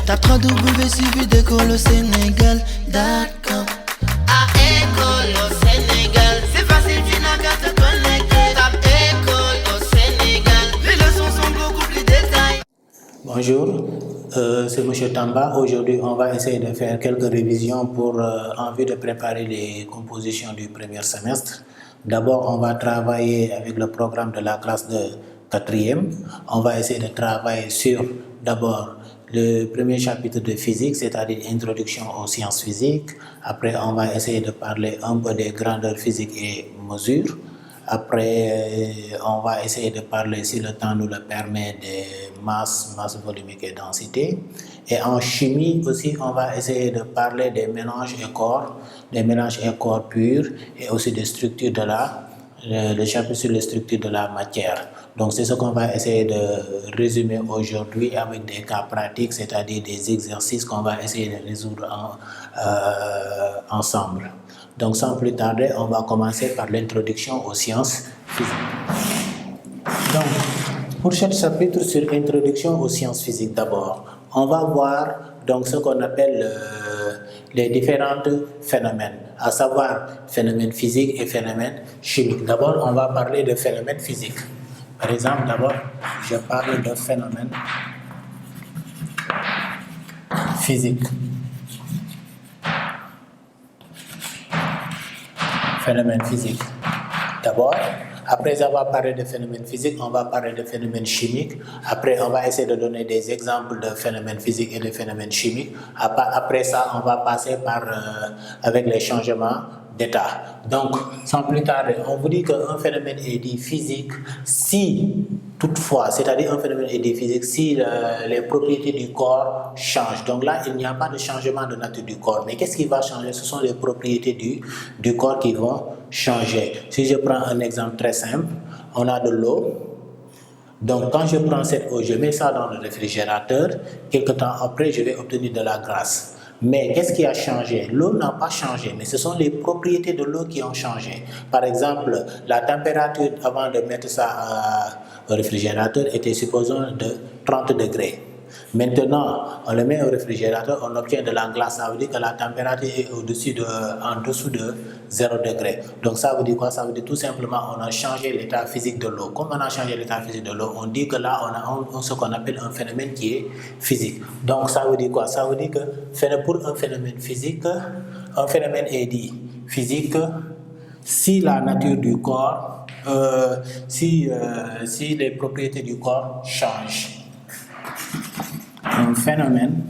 Tape www.suividécole-au-sénégal.com. À école au Sénégal, c'est facile, tu n'as qu'à te connecter. Tape école au Sénégal, les leçons sont beaucoup plus détaillées. Bonjour, c'est M. Tamba. Aujourd'hui, on va essayer de faire quelques révisions pour en vue de préparer les compositions du premier semestre. D'abord, on va travailler avec le programme de la classe de 4e. On va essayer de travailler sur d'abord le premier chapitre de physique, c'est-à-dire introduction aux sciences physiques. Après, on va essayer de parler un peu des grandeurs physiques et mesures. Après, on va essayer de parler, si le temps nous le permet, des masses volumiques et densité. Et en chimie aussi, on va essayer de parler des mélanges et corps purs, et aussi des structures de le chapitre sur les structures de la matière. Donc, c'est ce qu'on va essayer de résumer aujourd'hui avec des cas pratiques, c'est-à-dire des exercices qu'on va essayer de résoudre ensemble. Donc, sans plus tarder, on va commencer par l'introduction aux sciences physiques. Donc, pour ce chapitre sur introduction aux sciences physiques, d'abord, on va voir donc ce qu'on appelle les différents phénomènes, à savoir phénomènes physiques et phénomènes chimiques. D'abord, on va parler de phénomènes physiques. Par exemple, d'abord, je parle de phénomènes physiques. Phénomènes physiques. D'abord, après avoir parlé de phénomènes physiques, on va parler de phénomènes chimiques. Après, on va essayer de donner des exemples de phénomènes physiques et de phénomènes chimiques. Après ça, on va passer avec les changements d'état. Donc, sans plus tarder, on vous dit qu'un phénomène est dit physique si, toutefois, c'est-à-dire un phénomène est dit physique si les propriétés du corps changent. Donc là, il n'y a pas de changement de nature du corps. Mais qu'est-ce qui va changer? Ce sont les propriétés du corps qui vont changer. Si je prends un exemple très simple, on a de l'eau. Donc, quand je prends cette eau, je mets ça dans le réfrigérateur. Quelque temps après, je vais obtenir de la glace. Mais qu'est-ce qui a changé? L'eau n'a pas changé, mais ce sont les propriétés de l'eau qui ont changé. Par exemple, la température avant de mettre ça au réfrigérateur était, supposons, de 30 degrés. Maintenant, on le met au réfrigérateur, on obtient de la glace. Ça veut dire que la température est en dessous de 0 degré. Donc ça veut dire quoi? Ça veut dire tout simplement on a changé l'état physique de l'eau. Comme on a changé l'état physique de l'eau, on dit que là on a ce qu'on appelle un phénomène qui est physique. Donc ça veut dire quoi? Ça veut dire que pour un phénomène physique, un phénomène est dit physique si la nature du corps, si les propriétés du corps changent. Un phénomène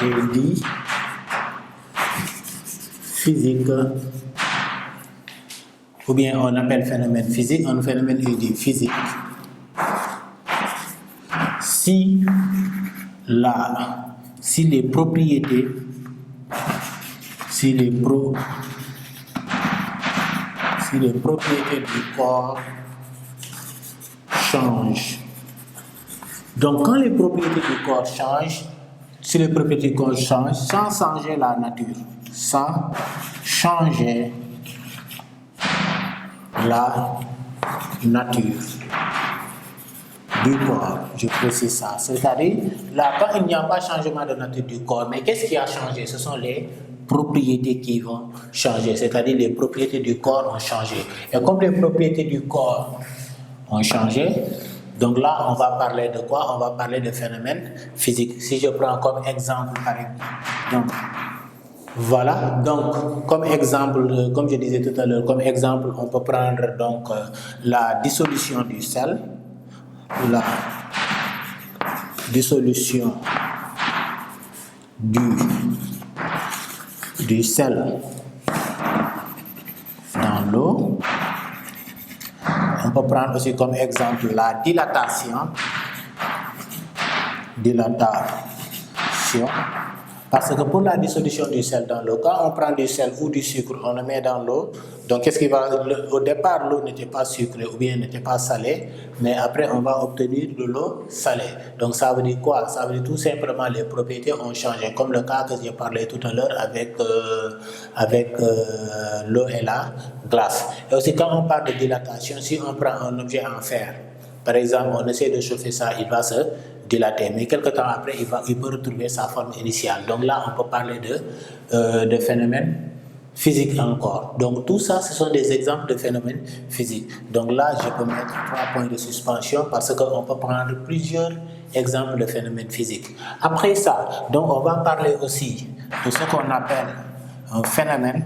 est dit physique, ou bien on appelle phénomène physique, un phénomène est dit physique si les propriétés du corps changent. Donc, quand les propriétés du corps changent, si les propriétés du corps changent, sans changer la nature, sans changer la nature du corps, je précise ça. C'est-à-dire, là, quand il n'y a pas changement de nature du corps, mais qu'est-ce qui a changé? Ce sont les propriétés qui vont changer, c'est-à-dire les propriétés du corps ont changé. Et comme les propriétés du corps ont changé, donc là, on va parler de quoi? On va parler de phénomènes physiques. Si je prends comme exemple, par exemple, donc, voilà, donc comme exemple, comme je disais tout à l'heure, comme exemple, on peut prendre donc la dissolution du sel. La dissolution du sel dans l'eau. On peut prendre aussi comme exemple la dilatation. Parce que pour la dissolution du sel dans l'eau, quand on prend du sel ou du sucre, on le met dans l'eau. Donc, qu'est-ce qui va... Au départ, l'eau n'était pas sucrée ou bien n'était pas salée, mais après, on va obtenir de l'eau salée. Donc, ça veut dire quoi? Ça veut dire tout simplement les propriétés ont changé, comme le cas que j'ai parlé tout à l'heure avec l'eau et la glace. Et aussi, quand on parle de dilatation, si on prend un objet en fer, Par exemple, on essaie de chauffer ça, il va se dilater. Mais quelques temps après, il peut retrouver sa forme initiale. Donc là, on peut parler de phénomènes physiques encore. Donc tout ça, ce sont des exemples de phénomènes physiques. Donc là, je peux mettre 3 points de suspension parce qu'on peut prendre plusieurs exemples de phénomènes physiques. Après ça, donc on va parler aussi de ce qu'on appelle un phénomène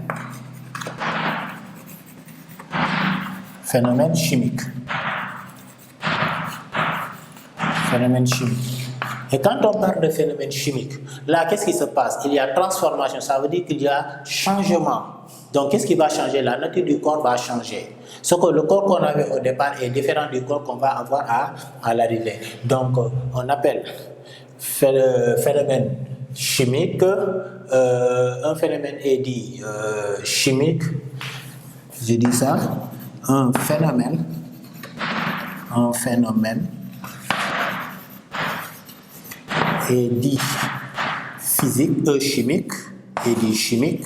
chimique. Phénomène chimique. Et quand on parle de phénomène chimique, là, qu'est-ce qui se passe? Il y a transformation, ça veut dire qu'il y a changement. Donc, qu'est-ce qui va changer? La nature du corps va changer. Ce que le corps qu'on avait au départ est différent du corps qu'on va avoir à l'arrivée. Donc, on appelle phénomène chimique, un phénomène est dit chimique, je dis ça, un phénomène est dit physique, chimique, est dit chimique,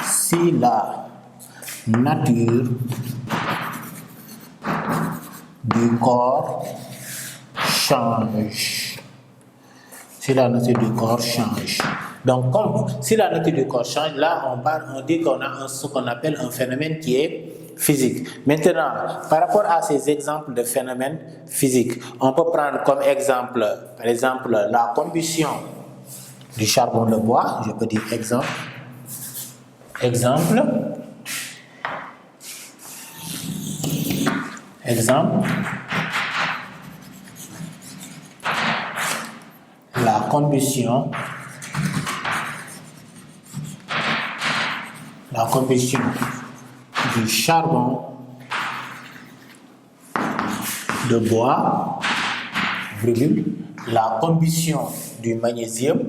si la nature du corps change. Si la nature du corps change. Donc, si la nature du corps change, là, on dit qu'on a ce qu'on appelle un phénomène qui est physique. Maintenant, par rapport à ces exemples de phénomènes physiques, on peut prendre comme exemple, par exemple, la combustion du charbon de bois. Je peux dire exemple. La combustion du charbon de bois, la combustion du magnésium,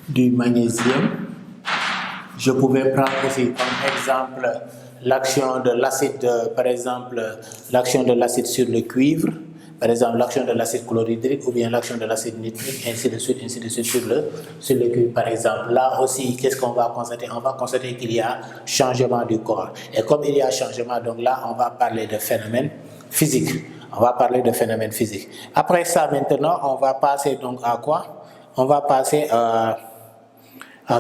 du magnésium. Je pouvais prendre aussi comme exemple l'action de l'acide, par exemple, l'action de l'acide sur le cuivre, par exemple l'action de l'acide chlorhydrique ou bien l'action de l'acide nitrique, ainsi de suite sur le cuivre, par exemple. Là aussi, qu'est-ce qu'on va constater? On va constater qu'il y a changement du corps. Et comme il y a changement, donc là, on va parler de phénomènes physiques. Après ça, maintenant, on va passer donc à quoi? On va passer à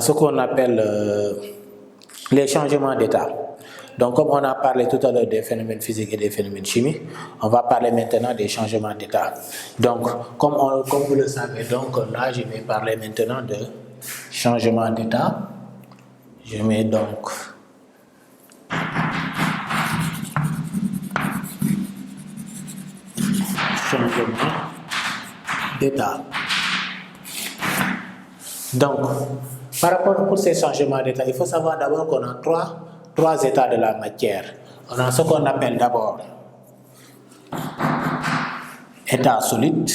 ce qu'on appelle les changements d'état. Donc, comme on a parlé tout à l'heure des phénomènes physiques et des phénomènes chimiques, on va parler maintenant des changements d'état. Donc, comme vous le savez, donc là, je vais parler maintenant de changement d'état. Je mets donc changement d'état. Donc, par rapport à ces changements d'état, il faut savoir d'abord qu'on a trois états de la matière. On a ce qu'on appelle d'abord état solide.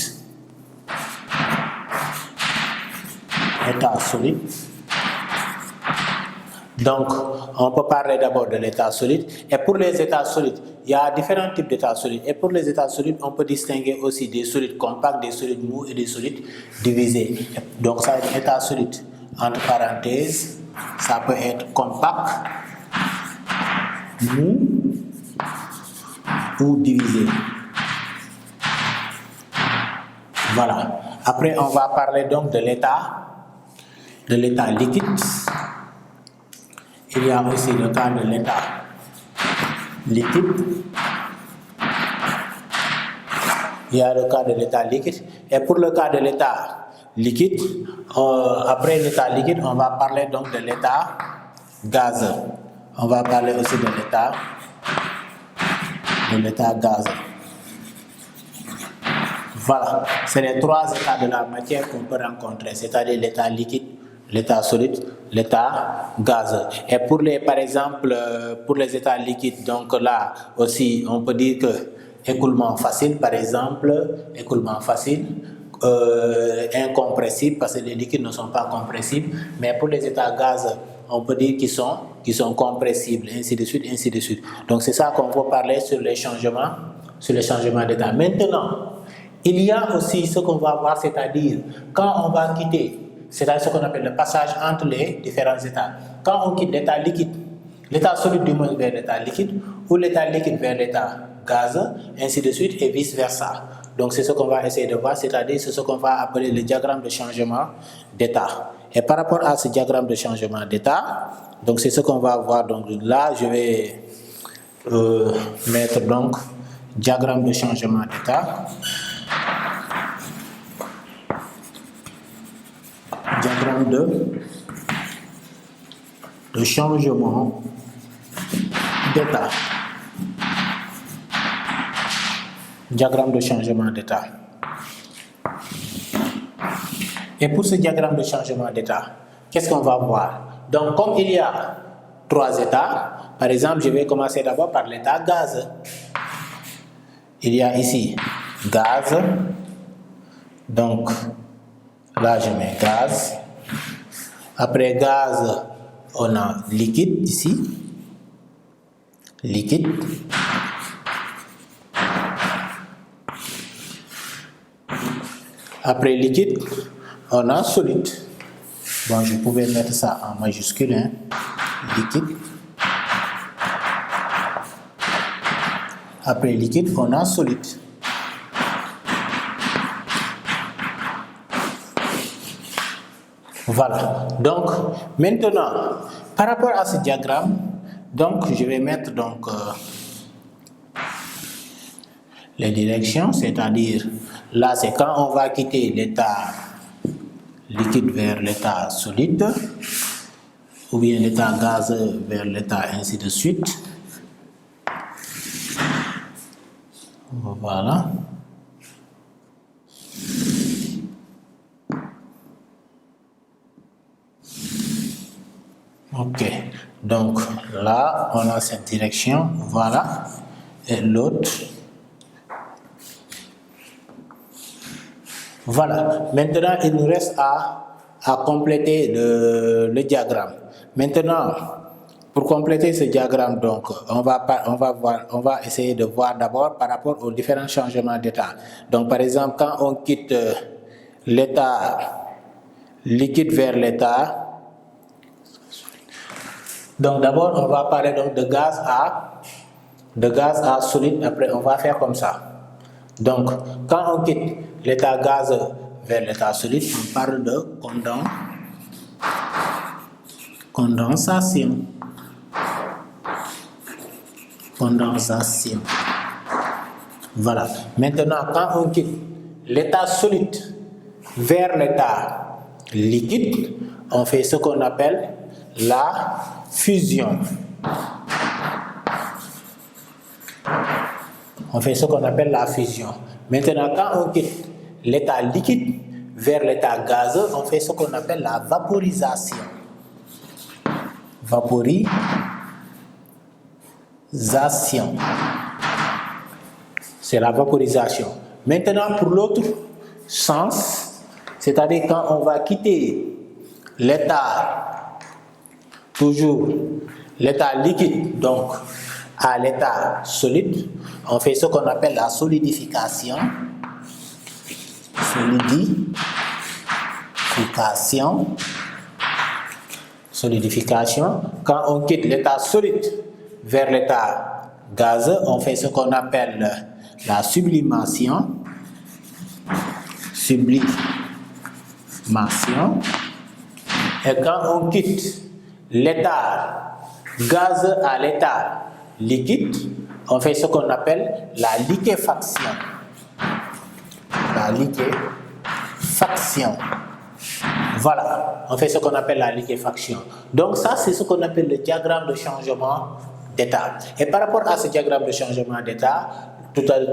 Donc, on peut parler d'abord de l'état solide. Et pour les états solides, il y a différents types d'états solides. Et pour les états solides, on peut distinguer aussi des solides compacts, des solides mous et des solides divisés. Donc, ça va être état solide, entre parenthèses, ça peut être compact, mou ou divisé. Voilà. Après, on va parler donc de l'état liquide. Il y a aussi le cas de l'état liquide. Et pour le cas de l'état liquide, après l'état liquide, on va parler donc de l'état gazeux. On va parler aussi de l'état gazeux. Voilà, c'est les trois états de la matière qu'on peut rencontrer, c'est-à-dire l'état liquide, l'état solide, l'état gazeux. Et par exemple, pour les états liquides, donc là aussi, on peut dire que écoulement facile, par exemple, incompressible, parce que les liquides ne sont pas compressibles, mais pour les états gazeux, on peut dire qu'ils sont compressibles, ainsi de suite. Donc c'est ça qu'on peut parler sur les changements d'état. Maintenant, Il y a aussi ce qu'on va voir, c'est-à-dire quand on va quitter, c'est-à-dire ce qu'on appelle le passage entre les différents états. Quand on quitte l'état liquide, l'état solide du moins vers l'état liquide, ou l'état liquide vers l'état gazeux, ainsi de suite, et vice-versa. Donc c'est ce qu'on va essayer de voir, c'est-à-dire c'est ce qu'on va appeler le diagramme de changement d'état. Et par rapport à ce diagramme de changement d'état, donc c'est ce qu'on va voir. Donc là, je vais mettre donc diagramme de changement d'état. Diagramme de changement d'état. Diagramme de changement d'état. Et pour ce diagramme de changement d'état, qu'est-ce qu'on va voir? Donc, comme il y a 3 états, par exemple, je vais commencer d'abord par l'état gazeux. Il y a ici gaz. Donc, là, je mets gaz. Après gaz, on a liquide ici. Liquide. Après liquide, on a solide. Bon, je pouvais mettre ça en majuscule, hein. Liquide. Après liquide, on a solide. Voilà. Donc, maintenant, par rapport à ce diagramme, donc, je vais mettre donc les directions, c'est-à-dire, là, c'est quand on va quitter l'état liquide vers l'état solide, ou bien l'état gazeux vers l'état ainsi de suite. Voilà. Ok. Donc, là, on a cette direction, voilà. Et l'autre. Voilà. Maintenant, il nous reste à compléter le diagramme. Maintenant, pour compléter ce diagramme, donc, on va essayer de voir d'abord par rapport aux différents changements d'état. Donc, par exemple, quand on quitte l'état liquide vers l'état, donc d'abord, on va parler donc de gaz à solide. Après, on va faire comme ça. Donc, quand on quitte l'état gazeux vers l'état solide, on parle de condensation. Condensation. Voilà. Maintenant, quand on quitte l'état solide vers l'état liquide, on fait ce qu'on appelle la fusion. On fait ce qu'on appelle la fusion. Maintenant, quand on quitte l'état liquide vers l'état gazeux, on fait ce qu'on appelle la vaporisation. Vaporisation. C'est la vaporisation. Maintenant, pour l'autre sens, c'est-à-dire quand on va quitter l'état, toujours l'état liquide, donc à l'état solide, on fait ce qu'on appelle la solidification. Solidification. Quand on quitte l'état solide vers l'état gazeux, on fait ce qu'on appelle la sublimation. Et quand on quitte l'état gazeux à l'état liquide, on fait ce qu'on appelle la liquéfaction. Voilà, on fait ce qu'on appelle la liquéfaction. Donc ça, c'est ce qu'on appelle le diagramme de changement d'état. Et par rapport à ce diagramme de changement d'état,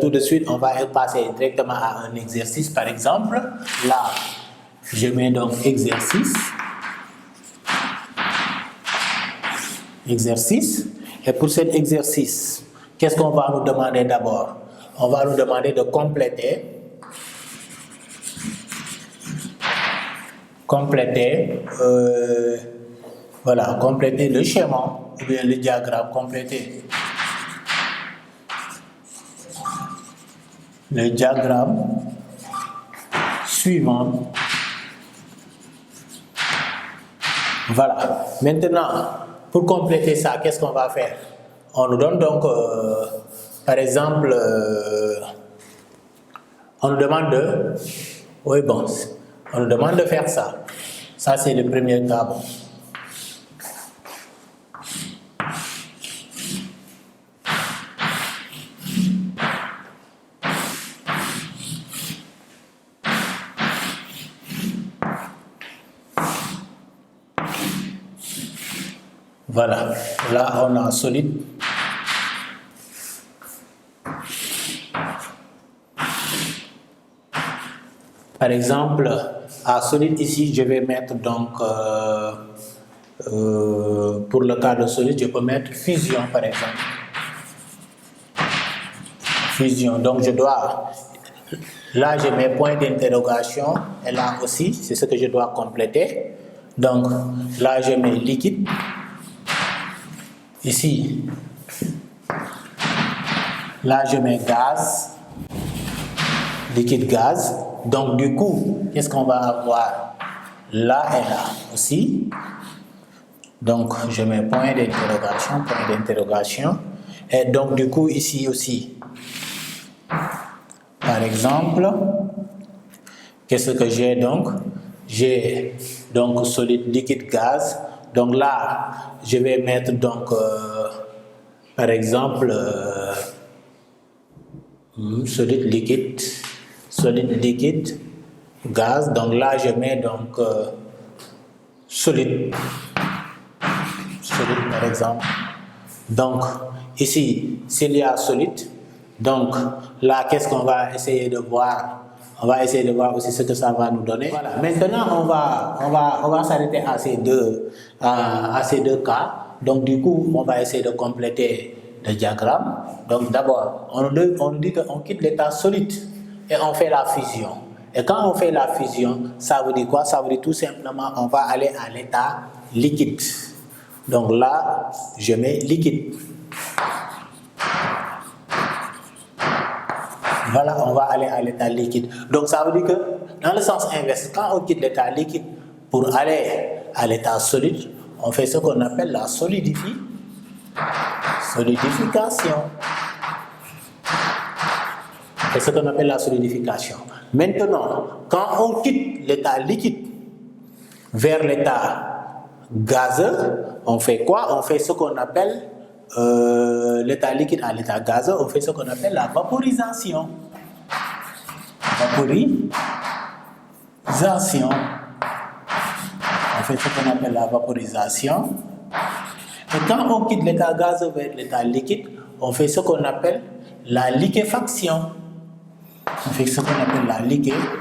tout de suite, on va passer directement à un exercice. Par exemple, là, je mets donc exercice. Et pour cet exercice, qu'est-ce qu'on va nous demander d'abord? On va nous demander de compléter le schéma ou bien le diagramme, compléter le diagramme suivante. Voilà. Maintenant, pour compléter ça, qu'est-ce qu'on va faire? On nous donne donc, par exemple, on nous demande de... Oui, bon, on nous demande de faire ça. Ça, c'est le premier cas. Bon. Voilà, là on a solide. Par exemple, à solide ici, je vais mettre donc, pour le cas de solide, je peux mettre fusion par exemple. Fusion, donc je dois, là j'ai mes points d'interrogation et là aussi, c'est ce que je dois compléter. Donc là je mets liquide. Ici, là je mets gaz, liquide gaz. Donc du coup, qu'est-ce qu'on va avoir là et là aussi? Donc je mets point d'interrogation. Et donc du coup ici aussi, par exemple, qu'est-ce que j'ai donc? J'ai donc solide, liquide, gaz. Donc là, je vais mettre donc, par exemple, solide, liquide, gaz. Donc là, je mets donc solide par exemple. Donc ici, s'il y a solide, donc là, qu'est-ce qu'on va essayer de voir? On va essayer de voir aussi ce que ça va nous donner. Voilà. Maintenant, on va s'arrêter à ces deux cas. Donc, du coup, on va essayer de compléter le diagramme. Donc, d'abord, on dit qu'on quitte l'état solide et on fait la fusion. Et quand on fait la fusion, ça veut dire quoi? Ça veut dire tout simplement on va aller à l'état liquide. Donc là, je mets liquide. Voilà, on va aller à l'état liquide. Donc ça veut dire que dans le sens inverse, quand on quitte l'état liquide pour aller à l'état solide, on fait ce qu'on appelle la solidification. C'est ce qu'on appelle la solidification. Maintenant, quand on quitte l'état liquide vers l'état gazeux, on fait quoi? On fait ce qu'on appelle l'état liquide à l'état gazeux, on fait ce qu'on appelle la vaporisation. On fait ce qu'on appelle la vaporisation. Et quand on quitte l'état gazeux vers l'état liquide, on fait ce qu'on appelle la liquéfaction. On fait ce qu'on appelle la liquéfaction.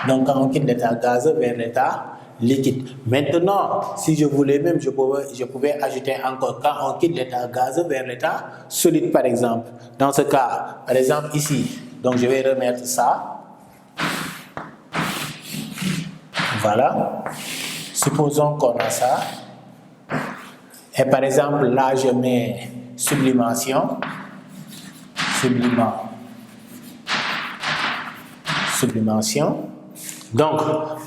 Donc quand on quitte l'état gazeux vers l'état liquide. Maintenant, si je voulais même, je pouvais ajouter encore quand on quitte l'état gazeux vers l'état solide par exemple. Dans ce cas, par exemple ici, donc je vais remettre ça. Voilà. Supposons qu'on a ça. Et par exemple, là je mets sublimation. Donc,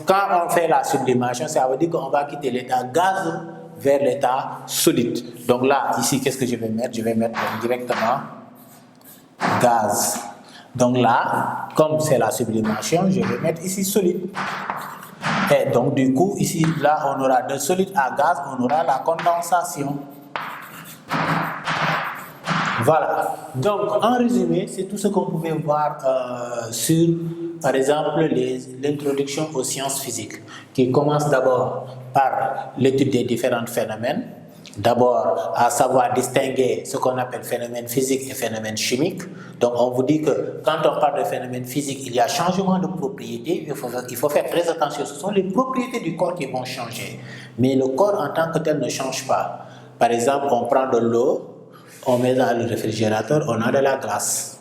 quand on fait la sublimation, ça veut dire qu'on va quitter l'état gazeux vers l'état solide. Donc là, ici, qu'est-ce que je vais mettre? Je vais mettre directement gaz. Donc là, comme c'est la sublimation, je vais mettre ici solide. Et donc, du coup, ici, là, on aura de solide à gaz, on aura la condensation. Voilà. Donc, en résumé, c'est tout ce qu'on pouvait voir sur, par exemple, l'introduction aux sciences physiques, qui commence d'abord par l'étude des différents phénomènes, d'abord à savoir distinguer ce qu'on appelle phénomènes physiques et phénomènes chimiques. Donc, on vous dit que quand on parle de phénomènes physiques, il y a changement de propriétés. Il faut faire très attention. Ce sont les propriétés du corps qui vont changer. Mais le corps en tant que tel ne change pas. Par exemple, on prend de l'eau, on met dans le réfrigérateur, on a de la glace.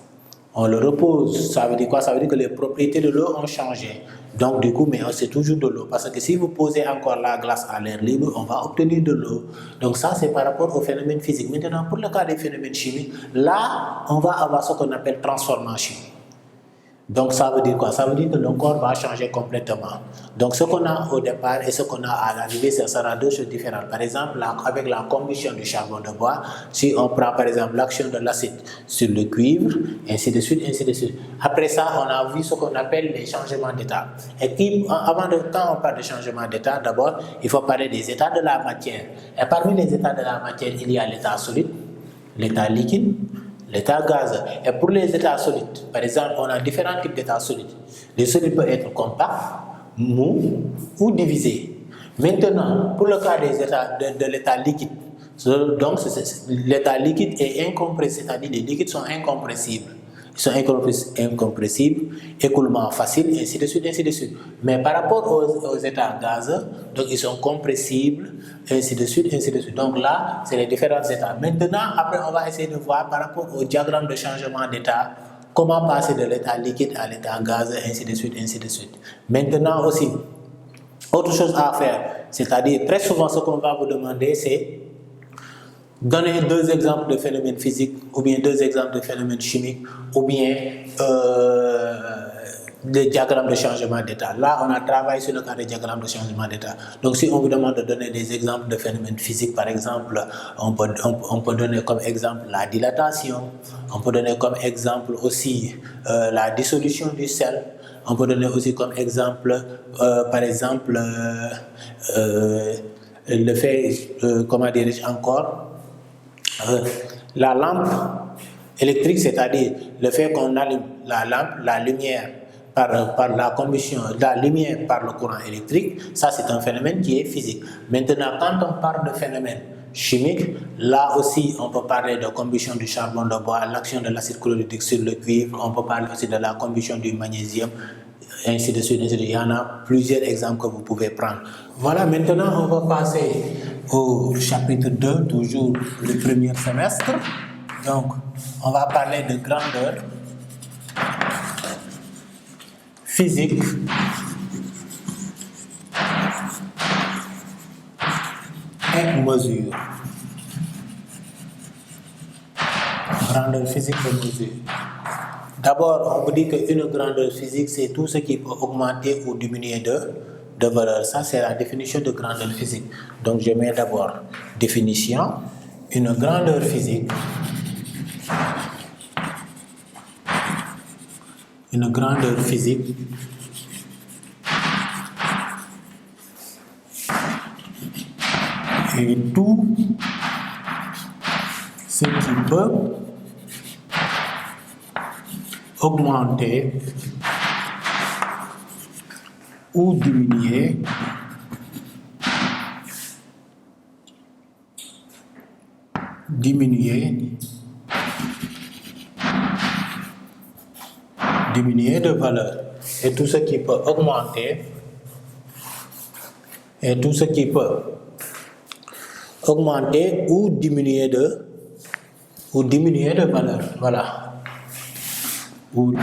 On le repose. Ça veut dire quoi? Ça veut dire que les propriétés de l'eau ont changé. Donc, du coup, mais c'est toujours de l'eau. Parce que si vous posez encore la glace à l'air libre, on va obtenir de l'eau. Donc, ça, c'est par rapport aux phénomènes physiques. Maintenant, pour le cas des phénomènes chimiques, là, on va avoir ce qu'on appelle transformation. Donc ça veut dire quoi? Ça veut dire que le corps va changer complètement. Donc ce qu'on a au départ et ce qu'on a à l'arrivée, ce sera deux choses différentes. Par exemple, avec la combustion du charbon de bois, si on prend par exemple l'action de l'acide sur le cuivre, ainsi de suite, ainsi de suite. Après ça, on a vu ce qu'on appelle les changements d'état. Et puis, quand on parle de changement d'état, d'abord, il faut parler des états de la matière. Et parmi les états de la matière, il y a l'état solide, l'état liquide, l'état gazeux. Et pour les états solides, par exemple, on a différents types d'états solides. Les solides peuvent être compacts, mous ou divisés. Maintenant, pour le cas des états de l'état liquide, donc l'état liquide est incompressible, c'est-à-dire les liquides sont incompressibles. Ils sont incompressibles, écoulement facile, ainsi de suite, ainsi de suite. Mais par rapport aux états gazeux, donc ils sont compressibles, ainsi de suite, ainsi de suite. Donc là, c'est les différents états. Maintenant, après, on va essayer de voir par rapport au diagramme de changement d'état, comment passer de l'état liquide à l'état gazeux, ainsi de suite, ainsi de suite. Maintenant aussi, autre chose à faire, c'est-à-dire très souvent ce qu'on va vous demander, c'est donner deux exemples de phénomènes physiques, ou bien deux exemples de phénomènes chimiques, ou bien des diagrammes de changement d'état. Là, on a travaillé sur le cas des diagrammes de changement d'état. Donc, si on vous demande de donner des exemples de phénomènes physiques, par exemple, on peut donner comme exemple la dilatation, on peut donner comme exemple aussi la dissolution du sel, on peut donner aussi comme exemple, par exemple, le fait, comment dirais-je encore, la lampe électrique, c'est-à-dire le fait qu'on allume la lampe, la lumière par la combustion, la lumière par le courant électrique, ça c'est un phénomène qui est physique. Maintenant, quand on parle de phénomène chimique, là aussi on peut parler de combustion du charbon de bois, l'action de l'acide chlorhydrique sur le cuivre, on peut parler aussi de la combustion du magnésium, ainsi de suite, ainsi de suite. Il y en a plusieurs exemples que vous pouvez prendre. Voilà, maintenant on va passer au chapitre 2, toujours le premier semestre. Donc, on va parler de grandeur, physique, et mesure. Grandeur physique et mesure. D'abord, on vous dit qu'une grandeur physique, c'est tout ce qui peut augmenter ou diminuer de valeur. Ça, c'est la définition de grandeur physique. Donc, je mets d'abord définition. Une grandeur physique. Une grandeur physique et tout ce qui peut augmenter ou diminuer de valeur. Et tout ce qui peut augmenter ou diminuer de valeur. Voilà. Ou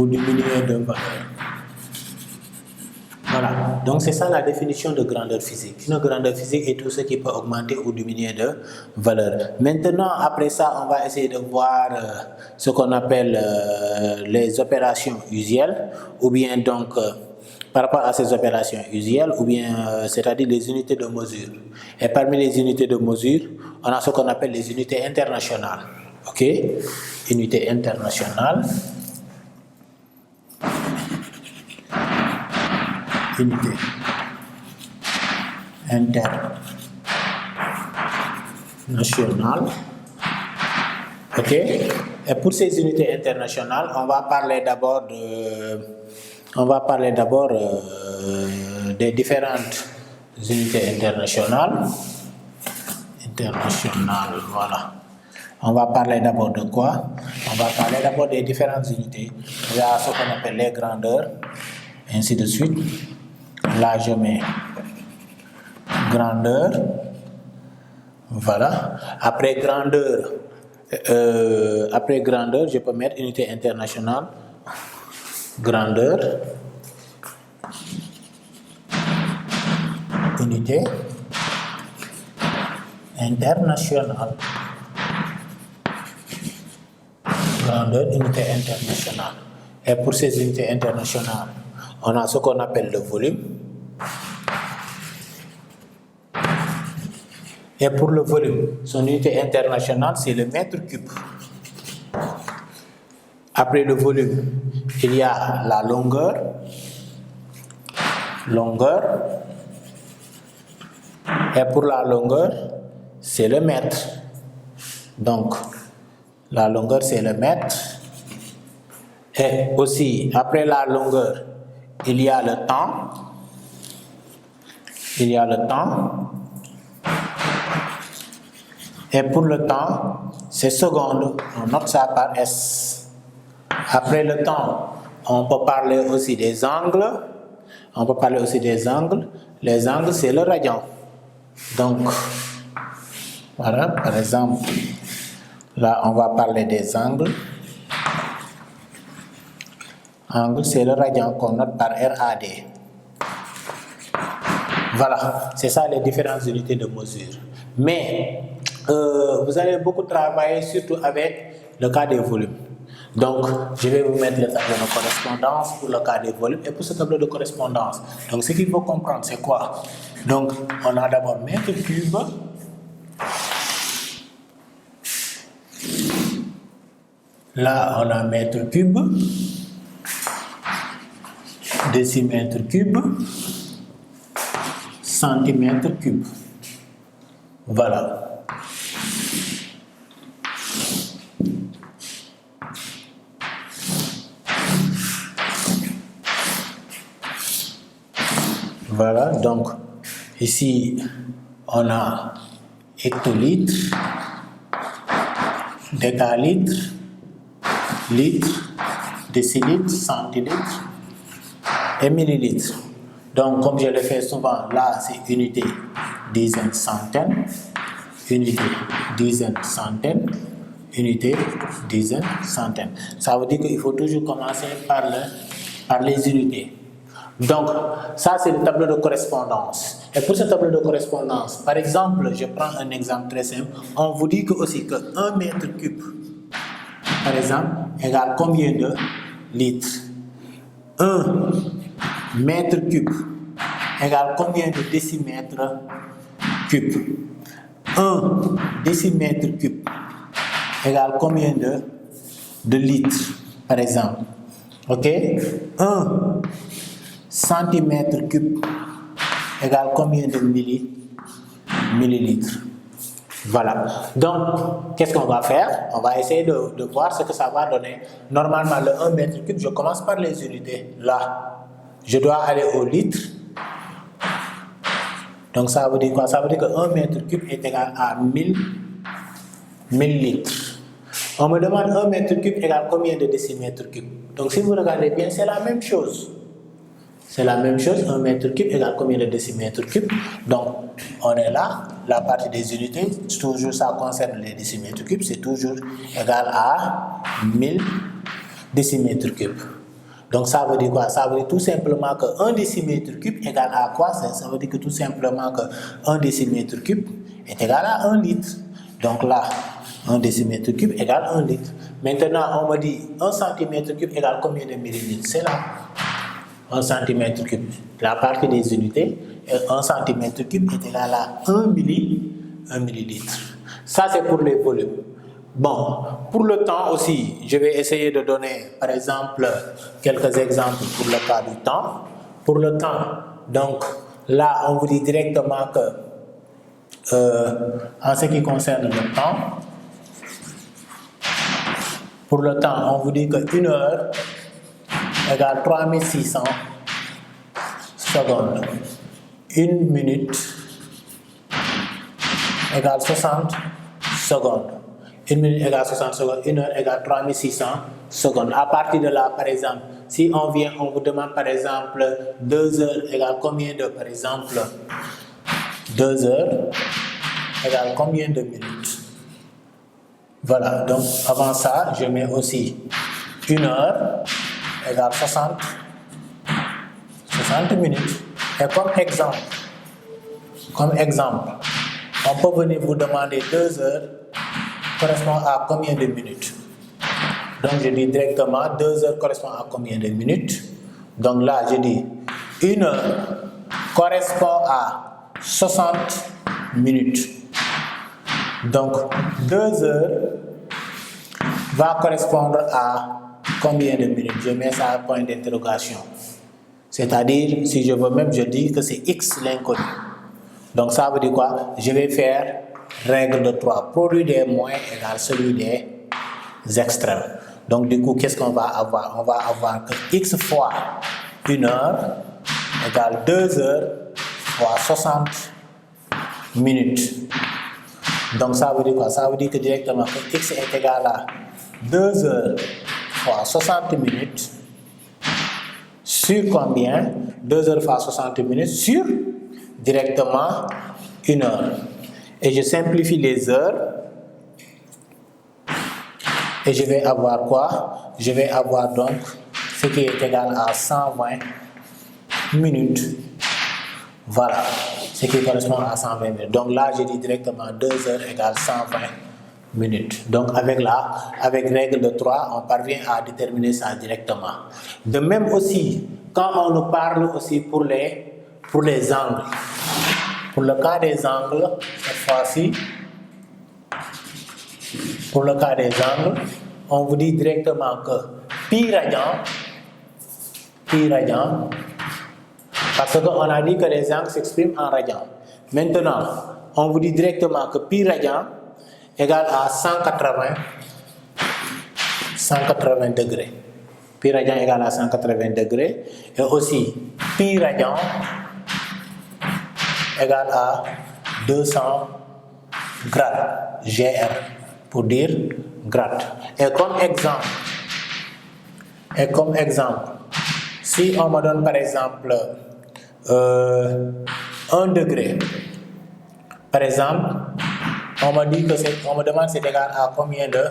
diminuer de valeur. Voilà, donc c'est ça la définition de grandeur physique. Une grandeur physique est tout ce qui peut augmenter ou diminuer de valeur. Maintenant, après ça, on va essayer de voir ce qu'on appelle les opérations usuelles, ou bien donc par rapport à ces opérations usuelles, ou bien c'est-à-dire les unités de mesure. Et parmi les unités de mesure, on a ce qu'on appelle les unités internationales. Ok, unité internationale. Unité internationale. Ok. Et pour ces unités internationales, on va parler d'abord des différentes unités internationales. Voilà. On va parler d'abord de quoi? On va parler d'abord des différentes unités. Il y a ce qu'on appelle les grandeurs, ainsi de suite. Là, je mets grandeur. Voilà. Après grandeur, je peux mettre unité internationale. Grandeur. Unité internationale. grandeur unité internationale. Et pour ces unités internationales, on a ce qu'on appelle le volume. Et pour le volume, son unité internationale, c'est le mètre cube. Après le volume, il y a la longueur. Et pour la longueur, c'est le mètre. Donc, la longueur, c'est le mètre. Et aussi, après la longueur, il y a le temps. Et pour le temps, c'est seconde. On note ça par S. Après le temps, on peut parler aussi des angles. Les angles, c'est le radian. Donc, voilà, par exemple, là, on va parler des angles. Angle, c'est le radian qu'on note par RAD. Voilà, c'est ça les différentes unités de mesure. Mais, vous allez beaucoup travailler surtout avec le cas des volumes. Donc, je vais vous mettre le tableau de correspondance pour le cas des volumes et pour ce tableau de correspondance. Donc, ce qu'il faut comprendre, c'est quoi? Donc, on a d'abord mètre cube. Là, on a mètre cube, décimètre cube, centimètre cube. Voilà. Voilà, donc ici on a hectolitre, décalitre, litre, décilitre, centilitre et millilitre. Donc comme je le fais souvent, là c'est unité, dizaine, centaine, unité, dizaine, centaine, unité, dizaine, centaine. Ça veut dire qu'il faut toujours commencer par les unités. Donc, ça c'est le tableau de correspondance. Et pour ce tableau de correspondance, par exemple, je prends un exemple très simple. On vous dit que aussi que 1 mètre cube, par exemple, égale combien de litres? 1 mètre cube égale combien de décimètres cubes? 1 décimètre cube égale combien de litres, par exemple? Ok? 1 centimètre cube égale combien de millilitres? Voilà. Donc, qu'est-ce qu'on va faire? On va essayer de voir ce que ça va donner. Normalement, le 1 mètre cube, je commence par les unités. Là, je dois aller au litre. Donc, ça veut dire quoi? Ça veut dire que 1 mètre cube est égal à 1000 litres. On me demande 1 mètre cube égale combien de décimètres cubes? Donc, si vous regardez bien, c'est la même chose. C'est la même chose, 1 mètre cube égale combien de décimètres cubes? Donc, on est là, la partie des unités, toujours ça concerne les décimètres cubes, c'est toujours égal à 1000 décimètres cubes. Donc, ça veut dire quoi? Ça veut dire tout simplement que 1 décimètre cube égale à quoi? Ça veut dire que tout simplement que 1 décimètre cube est égal à 1 litre. Donc là, 1 décimètre cube égale 1 litre. Maintenant, on me dit 1 centimètre cube égale combien de millilitres? C'est là. 1 centimètre cube, la partie des unités, et 1 centimètre cube est égal à 1 millilitre. Ça, c'est pour les volumes. Bon, pour le temps aussi, je vais essayer de donner, par exemple, quelques exemples pour le cas du temps. Pour le temps, donc, là, on vous dit directement que, en ce qui concerne le temps, pour le temps, on vous dit que 1 heure égale 3600 secondes. 1 minute égale 60 secondes. 1 minute égale 60 secondes. 1 heure égale 3600 secondes. À partir de là, par exemple, si on vient, on vous demande par exemple 2 heures égale combien de, par exemple, 2 heures égale combien de minutes? Voilà, donc avant ça, je mets aussi 1 heure égale 60 minutes. Et comme exemple, on peut venir vous demander 2 heures correspond à combien de minutes? Donc je dis directement 2 heures correspond à combien de minutes? Donc là je dis 1 heure correspond à 60 minutes. Donc 2 heures va correspondre à combien de minutes? Je mets ça à point d'interrogation. C'est-à-dire, si je veux même, je dis que c'est x l'inconnu. Donc ça veut dire quoi? Je vais faire règle de 3. Produit des moins égale celui des extrêmes. Donc du coup, qu'est-ce qu'on va avoir? On va avoir que x fois 1 heure égale 2 heures fois 60 minutes. Donc ça veut dire quoi? Ça veut dire que directement que x est égal à 2 heures fois 60 minutes sur combien? 2 heures fois 60 minutes sur directement 1 heure. Et je simplifie les heures. Et je vais avoir quoi? Je vais avoir donc ce qui est égal à 120 minutes. Voilà. Ce qui correspond à 120 minutes. Donc là, je dis directement 2 heures égale 120 minutes. Donc avec règle de 3, on parvient à déterminer ça directement. De même aussi, quand on nous parle aussi pour les angles. Pour le cas des angles, cette fois-ci, pour le cas des angles, on vous dit directement que pi radian, parce qu'on a dit que les angles s'expriment en radian. Maintenant, on vous dit directement que pi radian égale à 180 degrés. Pi radian égale à 180 degrés. Et aussi, pi radian égale à 200 grades. GR pour dire grade. Et comme exemple, si on me donne par exemple 1 degré, par exemple, on me demande c'est égal à combien de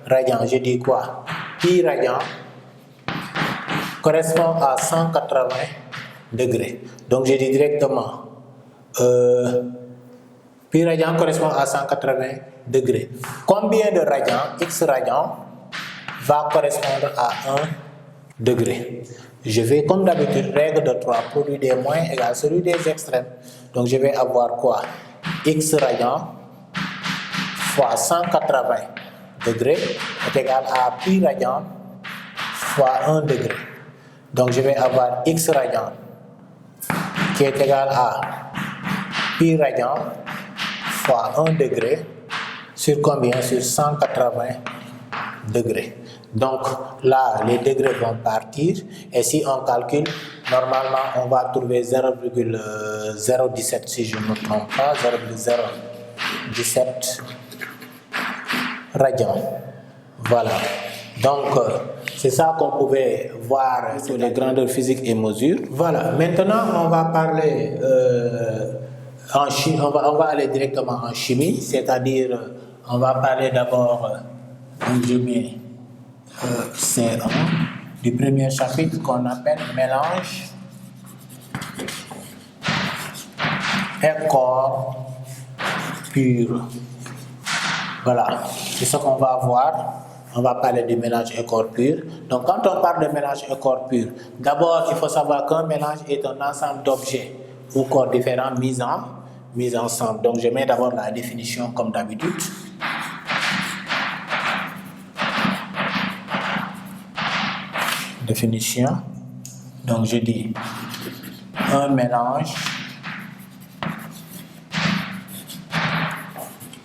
radians. Je dis quoi? Pi radian correspond à 180 degrés. Donc je dis directement pi radian correspond à 180 degrés. Combien de radians, x radians, va correspondre à 1 degré? Je vais, comme d'habitude, règle de 3, produit des moins égale celui des extrêmes. Donc je vais avoir quoi? X radians fois 180 degrés est égal à pi radian fois 1 degré. Donc je vais avoir x radian qui est égal à pi radian fois 1 degré sur combien? Sur 180 degrés. Donc là, les degrés vont partir et si on calcule, normalement on va trouver 0,017 si je ne me trompe pas, 0,017 radians. Voilà. Donc c'est ça qu'on pouvait voir sur les grandeurs physiques et mesures. Voilà. Maintenant on va parler en chimie. On va aller directement en chimie, c'est-à-dire on va parler d'abord du C1 du premier chapitre qu'on appelle mélange et corps pur. Voilà, c'est ce qu'on va voir. On va parler du mélange et corps pur. Donc quand on parle de mélange et corps pur, d'abord il faut savoir qu'un mélange est un ensemble d'objets ou corps différents mis ensemble. Donc je mets d'abord la définition comme d'habitude. Définition. Donc je dis un mélange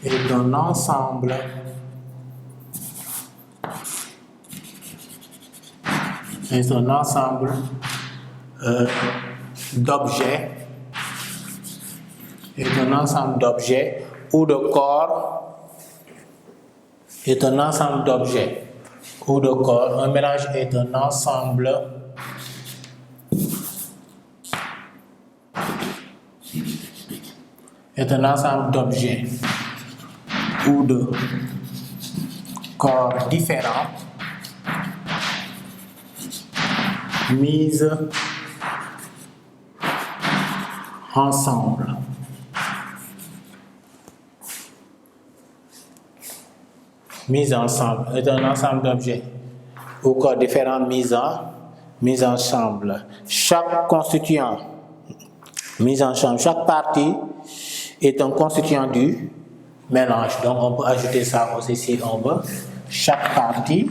est un ensemble d'objets ou de corps Un mélange est un ensemble d'objets ou de corps différents mis ensemble. Est un ensemble d'objets ou encore différentes mises ensemble. Chaque constituant, mise ensemble, chaque partie est un constituant du mélange. Donc on peut ajouter ça aussi si on veut. Chaque partie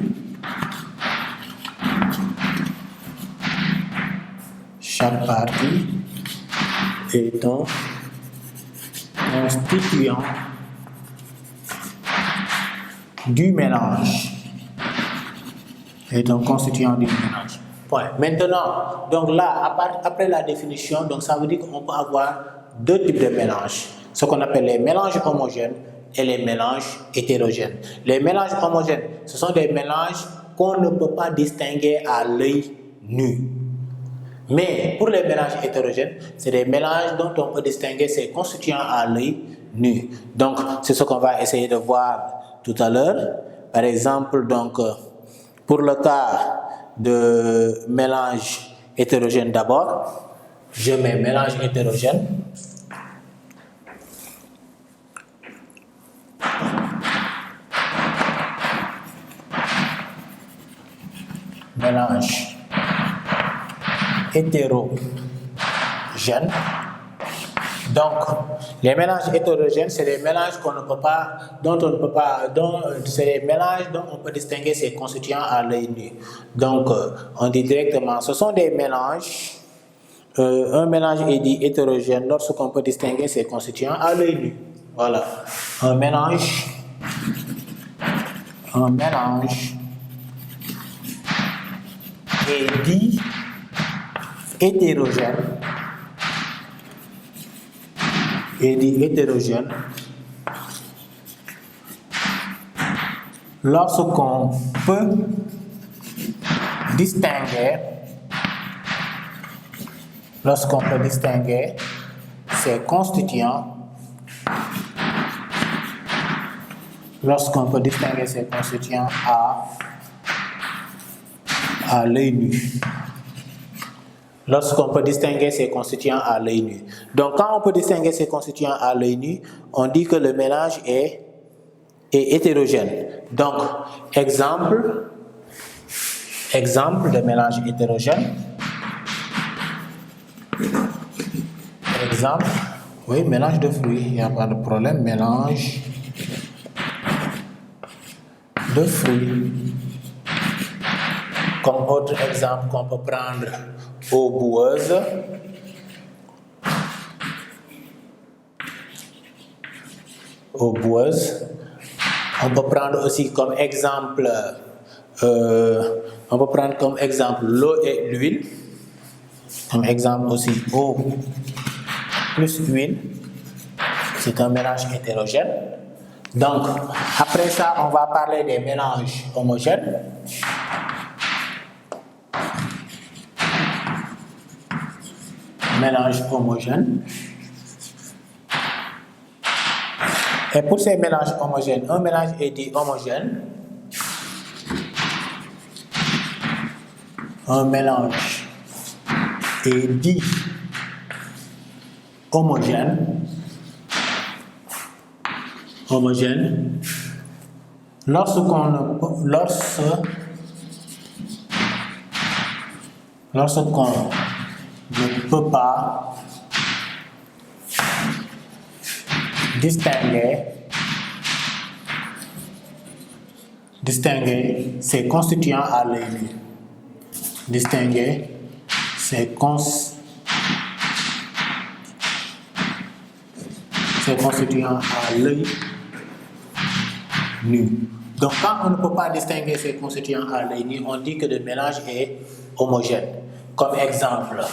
est un constituant du mélange. Est un constituant du mélange. Point. Maintenant, donc là, après la définition, donc ça veut dire qu'on peut avoir deux types de mélanges. Ce qu'on appelle les mélanges homogènes et les mélanges hétérogènes. Les mélanges homogènes, ce sont des mélanges qu'on ne peut pas distinguer à l'œil nu. Mais pour les mélanges hétérogènes, c'est des mélanges dont on peut distinguer ces constituants à l'œil nu. Donc, c'est ce qu'on va essayer de voir tout à l'heure. Par exemple, donc, pour le cas de mélange hétérogène d'abord, je mets mélange hétérogène. Mélange hétérogène. Donc, les mélanges hétérogènes, c'est des mélanges c'est des mélanges dont on peut distinguer ces constituants à l'œil nu. Donc, on dit directement, ce sont des mélanges. Un mélange est dit hétérogène lorsqu'on peut distinguer ses constituants à l'œil nu. Voilà. Un mélange est dit hétérogène lorsqu'on peut distinguer ses constituants à l'œil nu. Lorsqu'on peut distinguer ces constituants à l'œil nu. Donc, quand on peut distinguer ces constituants à l'œil nu, on dit que le mélange est hétérogène. Donc, exemple de mélange hétérogène. Exemple, oui, mélange de fruits, il n'y a pas de problème. Mélange de fruits. Comme autre exemple qu'on peut prendre, eau boueuse. On peut prendre aussi comme exemple, l'eau et l'huile. Comme exemple aussi, eau plus huile. C'est un mélange hétérogène. Donc, après ça, on va parler des mélanges homogènes. Mélange homogène. Et pour ces mélanges homogènes, un mélange est dit homogène. Un mélange est dit homogène. Lorsqu'on ne peut pas distinguer ses constituants à l'œil nu. Distinguer ses constituants à l'œil nu. Donc, quand on ne peut pas distinguer ces constituants à l'œil nu, on dit que le mélange est homogène. Comme exemple,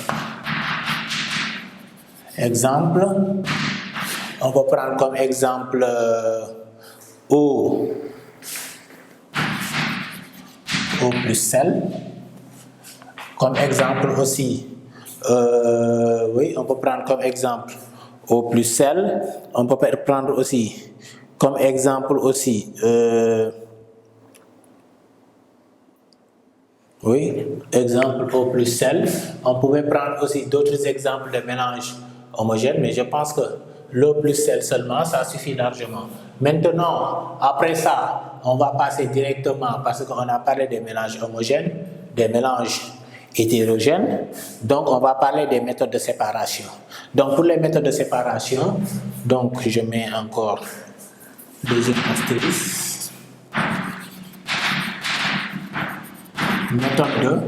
on va prendre comme exemple eau plus sel. Comme exemple aussi, on peut prendre comme exemple eau plus sel. On peut prendre aussi comme exemple aussi, exemple eau plus sel. On pouvait prendre aussi d'autres exemples de mélanges homogènes, mais je pense que l'eau plus sel seulement, ça suffit largement. Maintenant, après ça, on va passer directement, parce qu'on a parlé des mélanges homogènes, des mélanges hétérogènes, donc on va parler des méthodes de séparation. Donc pour les méthodes de séparation, donc je mets encore deuxième astérisque. Méthode de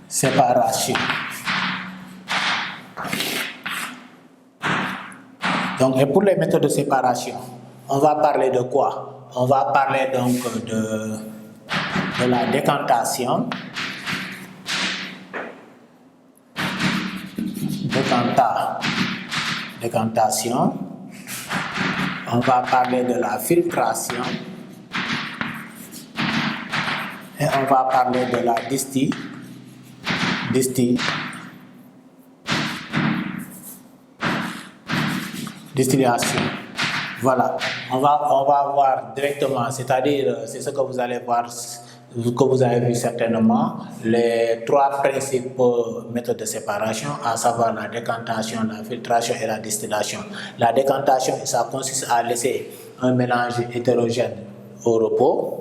séparation. Donc, et pour les méthodes de séparation, on va parler de quoi? On va parler donc de la décantation. Décantation. On va parler de la filtration. Et on va parler de la distillation. Voilà, on va voir directement, c'est-à-dire, c'est ce que vous allez voir, que vous avez vu certainement, les trois principaux méthodes de séparation, à savoir la décantation, la filtration et la distillation. La décantation, ça consiste à laisser un mélange hétérogène au repos.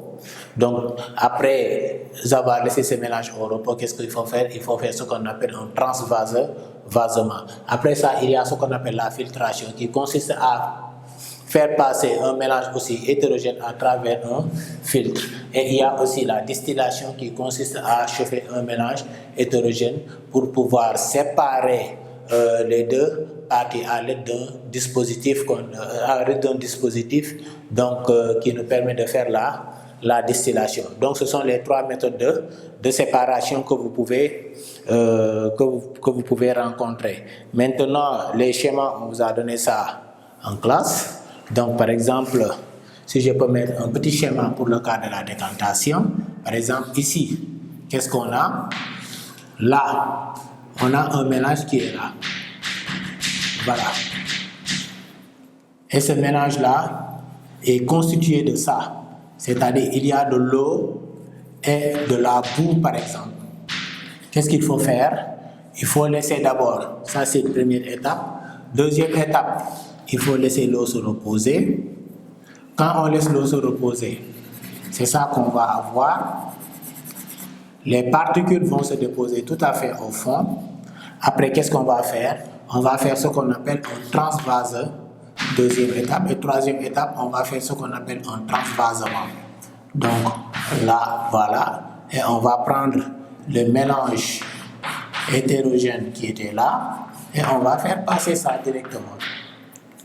Donc, après avoir laissé ce mélange au repos, qu'est-ce qu'il faut faire? Il faut faire ce qu'on appelle un transvasement. Après ça, il y a ce qu'on appelle la filtration, qui consiste à faire passer un mélange aussi hétérogène à travers un filtre. Et il y a aussi la distillation, qui consiste à chauffer un mélange hétérogène pour pouvoir séparer les deux parties à l'aide d'un dispositif, qui nous permet de faire la distillation. Donc, ce sont les trois méthodes de séparation que vous pouvez rencontrer. Maintenant, les schémas, on vous a donné ça en classe. Donc, par exemple, si je peux mettre un petit schéma pour le cas de la décantation, par exemple, ici, qu'est-ce qu'on a? Là, on a un mélange qui est là. Voilà. Et ce mélange-là est constitué de ça. C'est-à-dire, il y a de l'eau et de la boue, par exemple. Qu'est-ce qu'il faut faire? Il faut laisser d'abord, ça c'est la première étape. Deuxième étape, il faut laisser l'eau se reposer. Quand on laisse l'eau se reposer, c'est ça qu'on va avoir. Les particules vont se déposer tout à fait au fond. Après, qu'est-ce qu'on va faire? On va faire ce qu'on appelle un transvaseur. Deuxième étape. Et troisième étape, on va faire ce qu'on appelle un transvasement. Donc là, voilà. Et on va prendre le mélange hétérogène qui était là et on va faire passer ça directement.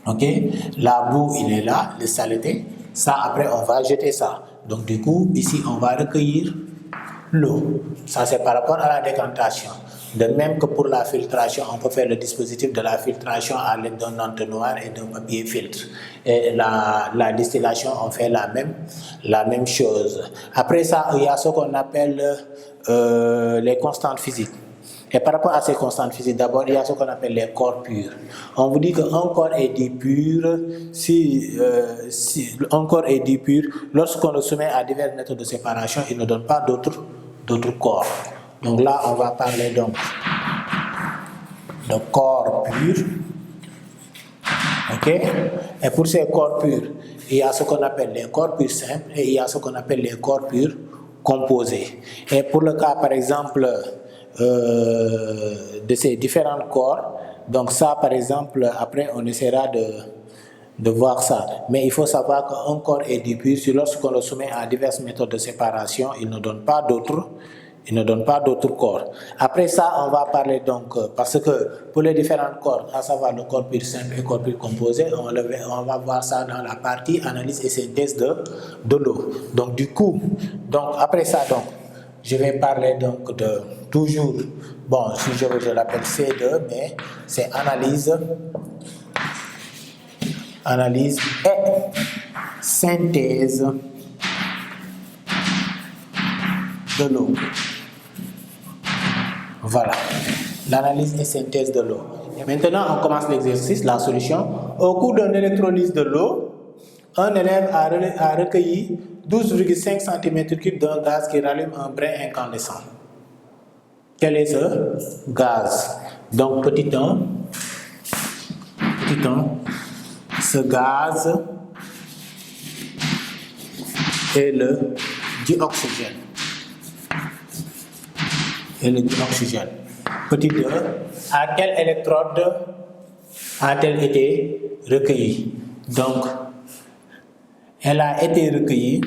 Ok? La boue, il est là, le saleté. Ça, après, on va jeter ça. Donc du coup, ici, on va recueillir l'eau. Ça, c'est par rapport à la décantation. De même que pour la filtration, on peut faire le dispositif de la filtration à l'aide d'un entonnoir et d'un papier filtre. Et la distillation, on fait la même chose. Après ça, il y a ce qu'on appelle les constantes physiques. Et par rapport à ces constantes physiques, d'abord, il y a ce qu'on appelle les corps purs. On vous dit qu'un corps est dit pur si un corps est dit pur, lorsqu'on le soumet à diverses méthodes de séparation, il ne donne pas d'autres corps. Donc là, on va parler donc de corps purs. Ok? Et pour ces corps purs, il y a ce qu'on appelle les corps purs simples et il y a ce qu'on appelle les corps purs composés. Et pour le cas, par exemple, de ces différents corps, donc ça, par exemple, après, on essaiera de voir ça. Mais il faut savoir qu'un corps est dit pur, lorsqu'on le soumet à diverses méthodes de séparation, il ne donne pas d'autres corps. Après ça, on va parler donc, parce que pour les différents corps, à savoir le corps pur simple et le corps pur composé, on va voir ça dans la partie analyse et synthèse de l'eau. Donc du coup, après ça, je vais parler donc de toujours, bon, si je l'appelle C2, mais c'est analyse et synthèse de l'eau. Voilà, l'analyse et synthèse de l'eau. Maintenant, on commence l'exercice, la solution. Au cours d'une électrolyse de l'eau, un élève a recueilli 12,5 cm3 d'un gaz qui rallume un brin incandescent. Quel est ce gaz? Donc, petit 1, petit 1, ce gaz est le dioxygène. Petit 2, à quelle électrode a-t-elle été recueillie? Donc, elle a été recueillie.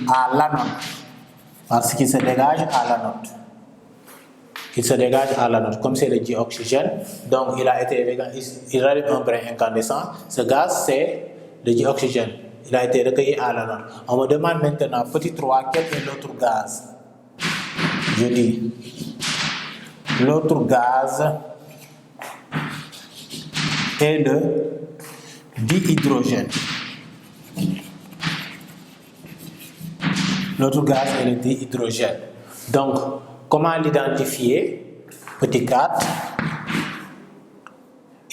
À l'anode, parce qu'il se dégage à l'anode. Comme c'est le dioxygène, donc il rallume un brin incandescent. Ce gaz, c'est le dioxygène. Il a été recueilli à l'anode. On me demande maintenant, petit 3, quel est l'autre gaz? Je dis, l'autre gaz est le dihydrogène. L'autre gaz est le dihydrogène. Donc, comment l'identifier? Petit 4,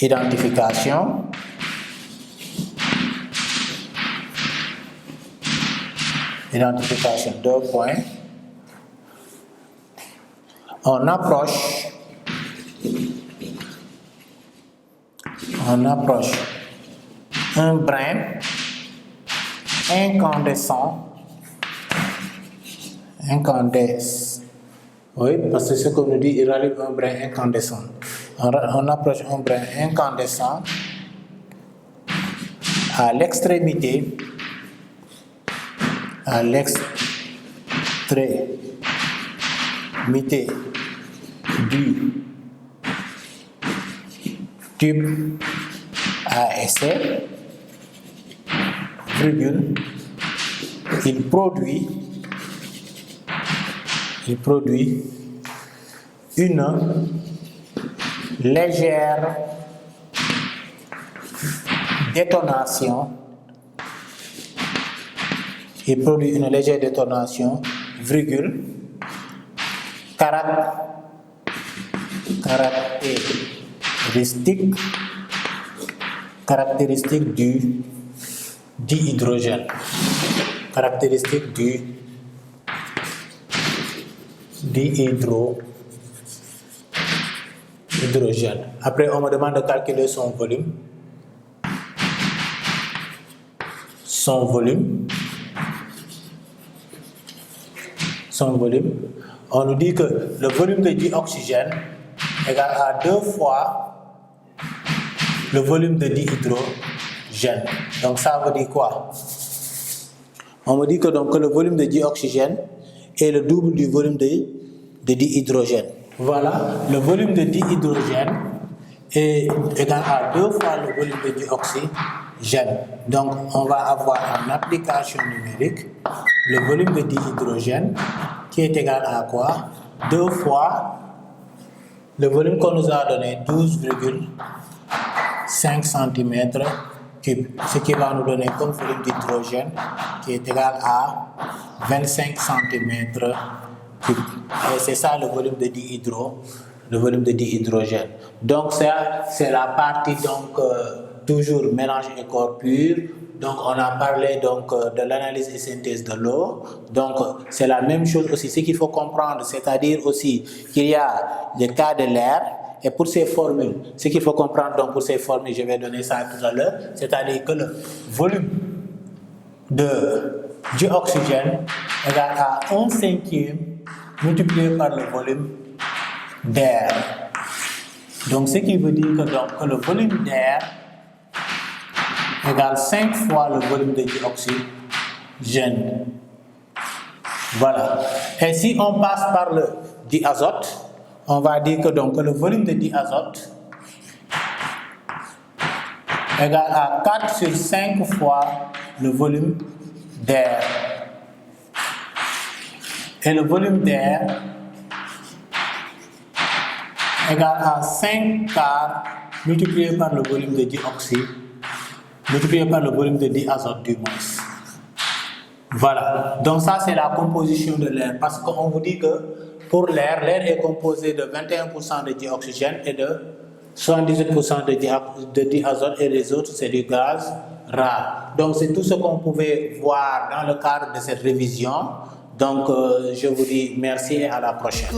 identification. Identification, 2 points. On approche un brin incandescent. Oui, parce que ce qu'on nous dit, il rallume un brin incandescent. On approche un brin incandescent à l'extrémité du tube à essai, virgule, il produit une légère détonation. Il produit une légère détonation, virgule, caractéristique du dihydrogène. Caractéristique du dihydrogène. Après, on me demande de calculer son volume. On nous dit que le volume de dioxygène égale à 2 fois le volume de dihydrogène. Donc ça veut dire quoi? On me dit que le volume de dioxygène est le double du volume de dihydrogène. Voilà, le volume de dihydrogène est égal à 2 fois le volume de dioxygène. Donc, on va avoir en application numérique le volume de dihydrogène qui est égal à quoi? 2 fois le volume qu'on nous a donné, 12,5 cm3, ce qui va nous donner comme volume d'hydrogène qui est égal à 25 cm3. Et c'est ça le volume de dihydrogène. Donc, c'est la partie toujours mélange et corps pur. Donc, on a parlé de l'analyse et synthèse de l'eau. Donc, c'est la même chose aussi. Ce qu'il faut comprendre, c'est-à-dire aussi qu'il y a le cas de l'air. Et pour ces formules, ce qu'il faut comprendre pour ces formules, je vais donner ça tout à l'heure, c'est-à-dire que le volume de dioxygène est égal à 1/5 multiplié par le volume d'air. Donc, ce qui veut dire que le volume d'air égale 5 fois le volume de dioxygène. Voilà. Et si on passe par le diazote, on va dire que le volume de diazote égale à 4 sur 5 fois le volume d'air. Et le volume d'air égale à 5 quarts multiplié par le volume de dioxyde, multiplié par le volume de diazote du moins. Voilà, donc ça c'est la composition de l'air, parce qu'on vous dit que pour l'air est composé de 21% de dioxygène et de 78% de diazote, et les autres c'est du gaz rares. Donc c'est tout ce qu'on pouvait voir dans le cadre de cette révision. Donc je vous dis merci et à la prochaine.